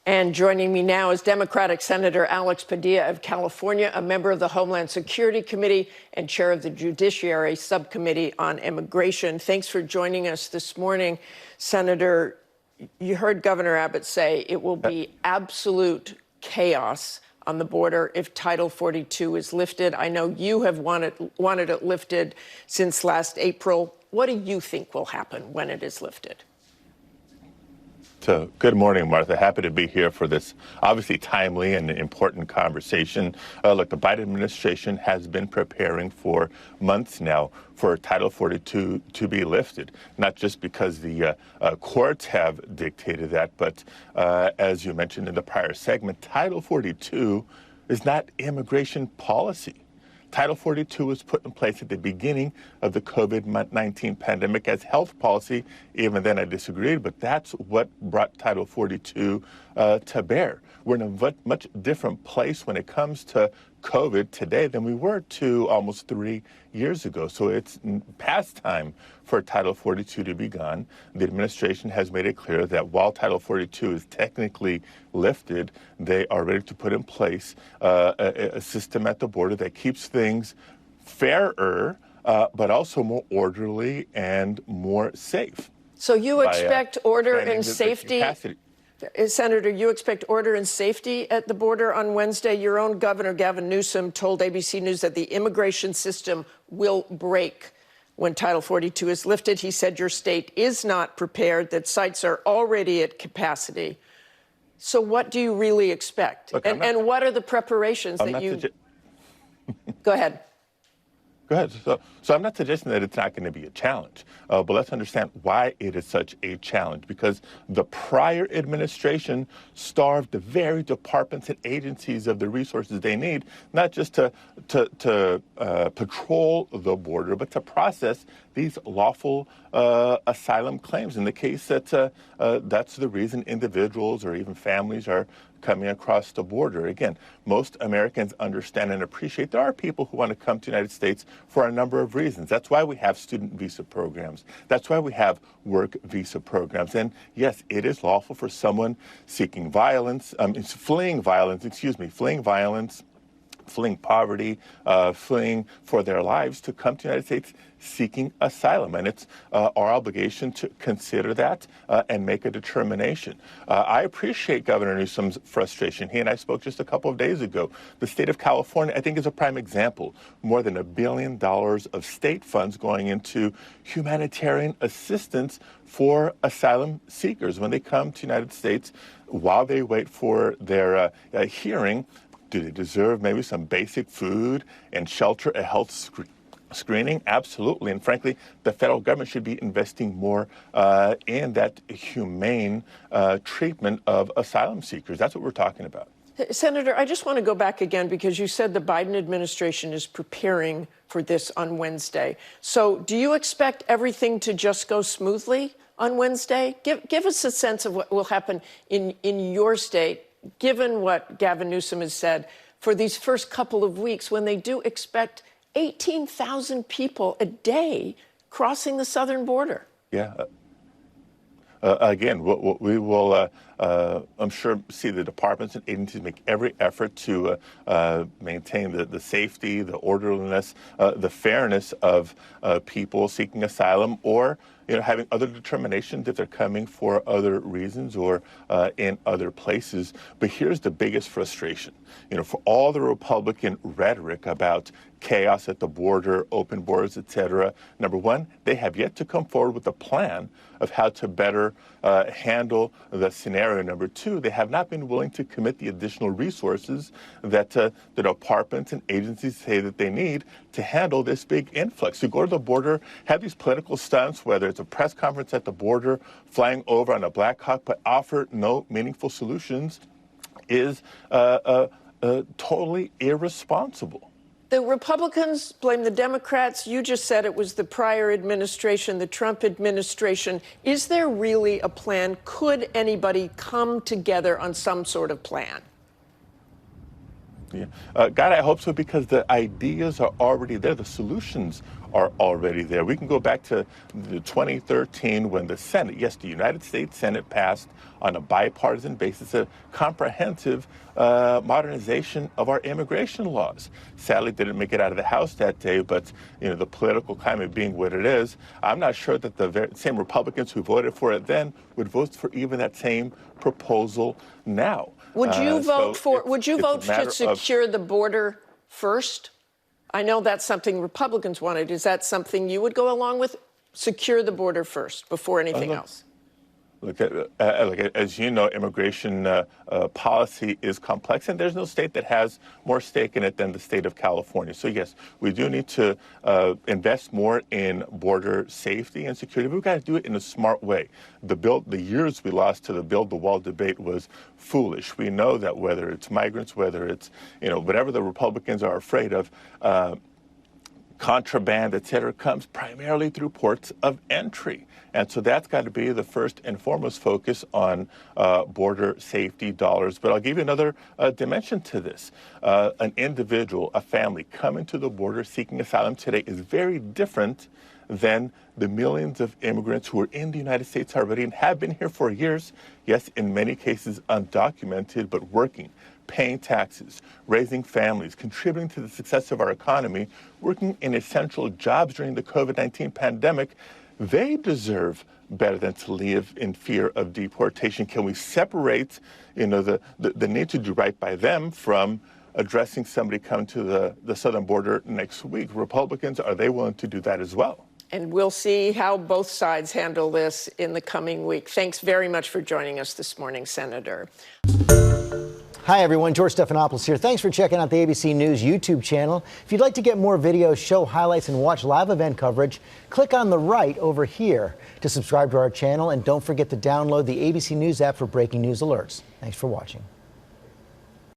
And joining me now is Democratic Senator Alex Padilla of California, a member of the Homeland Security Committee and chair of the Judiciary Subcommittee on Immigration. Thanks for joining us this morning. Senator, you heard Governor Abbott say it will be absolute chaos on the border if Title 42 is lifted. I know you have wanted it lifted since last April. What do you think will happen when it is lifted? So, good morning, Martha. Happy to be here for this obviously timely and important conversation. Look, the Biden administration has been preparing for months now for Title 42 to be lifted, not just because the courts have dictated that, but as you mentioned in the prior segment, Title 42 is not immigration policy. Title 42 was put in place at the beginning of the COVID-19 pandemic as health policy. Even then I disagreed, but that's what brought Title 42 to bear. We're in a much different place when it comes to COVID today than we were almost 3 years ago. So it's past time for Title 42 to be gone. The administration has made it clear that while Title 42 is technically lifted, they are ready to put in place a system at the border that keeps things fairer, but also more orderly and more safe. So you expect order and safety? Senator, you expect order and safety at the border on Wednesday. Your own Governor, Gavin Newsom, told ABC News that the immigration system will break when Title 42 is lifted. He said your state is not prepared, that sites are already at capacity. So what do you really expect? Look, and what are the preparations that you... Go ahead. Go ahead. So I'm not suggesting that it's not going to be a challenge, but let's understand why it is such a challenge. Because the prior administration starved the very departments and agencies of the resources they need, not just to patrol the border, but to process these lawful asylum claims. In the case that that's the reason individuals or even families are coming across the border. Again, most Americans understand and appreciate there are people who want to come to the United States for a number of reasons. That's why we have student visa programs. That's why we have work visa programs. And yes, it is lawful for someone seeking violence, fleeing violence, fleeing poverty, fleeing for their lives to come to the United States seeking asylum. And it's our obligation to consider that and make a determination. I appreciate Governor Newsom's frustration. He and I spoke just a couple of days ago. The state of California, I think, is a prime example. More than $1 billion of state funds going into humanitarian assistance for asylum seekers when they come to the United States while they wait for their hearing. Do they deserve maybe some basic food and shelter, a health screening? Absolutely. And frankly, the federal government should be investing more in that humane treatment of asylum seekers. That's what we're talking about. Senator, I just want to go back again because you said the Biden administration is preparing for this on Wednesday. So do you expect everything to just go smoothly on Wednesday? Give us a sense of what will happen in your state, given what Gavin Newsom has said, for these first couple of weeks when they do expect 18,000 people a day crossing the southern border. Yeah. Again, we will, I'm sure, see the departments and agencies make every effort to maintain the safety, the orderliness, the fairness of people seeking asylum or having other determinations if they're coming for other reasons or in other places. But here's the biggest frustration. For all the Republican rhetoric about chaos at the border, open borders, et cetera, number one, they have yet to come forward with a plan of how to better handle the scenario. Number two, they have not been willing to commit the additional resources that the departments and agencies say that they need to handle this big influx. To go to the border, have these political stunts, whether it's a press conference at the border, flying over on a Black Hawk, but offer no meaningful solutions is totally irresponsible. The Republicans blame the Democrats. You just said it was the prior administration, the Trump administration. Is there really a plan? Could anybody come together on some sort of plan? Yeah. God, I hope so, because the ideas are already there. The solutions are already there. We can go back to 2013 when the Senate, yes, the United States Senate passed on a bipartisan basis a comprehensive modernization of our immigration laws. Sadly, didn't make it out of the House that day, but the political climate being what it is, I'm not sure that the same Republicans who voted for it then would vote for even that same proposal now. Would you vote to secure the border first? I know that's something Republicans wanted. Is that something you would go along with? Secure the border first before anything else? Look, as you know, immigration policy is complex, and there's no state that has more stake in it than the state of California. So, yes, we do need to invest more in border safety and security, but we've got to do it in a smart way. The years we lost to the build the wall debate was foolish. We know that whether it's migrants, whether it's, whatever the Republicans are afraid of, contraband, et cetera, comes primarily through ports of entry. And so that's got to be the first and foremost focus on border safety dollars. But I'll give you another dimension to this. An individual, a family coming to the border seeking asylum today is very different than the millions of immigrants who are in the United States already and have been here for years, yes, in many cases undocumented, but working, paying taxes, raising families, contributing to the success of our economy, working in essential jobs during the COVID-19 pandemic. They deserve better than to live in fear of deportation. Can we separate, the need to do right by them from addressing somebody coming to the southern border next week? Republicans, are they willing to do that as well? And we'll see how both sides handle this in the coming week. Thanks very much for joining us this morning, Senator. Hi, everyone. George Stephanopoulos here. Thanks for checking out the ABC News YouTube channel. If you'd like to get more videos, show highlights, and watch live event coverage, click on the right over here to subscribe to our channel. And don't forget to download the ABC News app for breaking news alerts. Thanks for watching.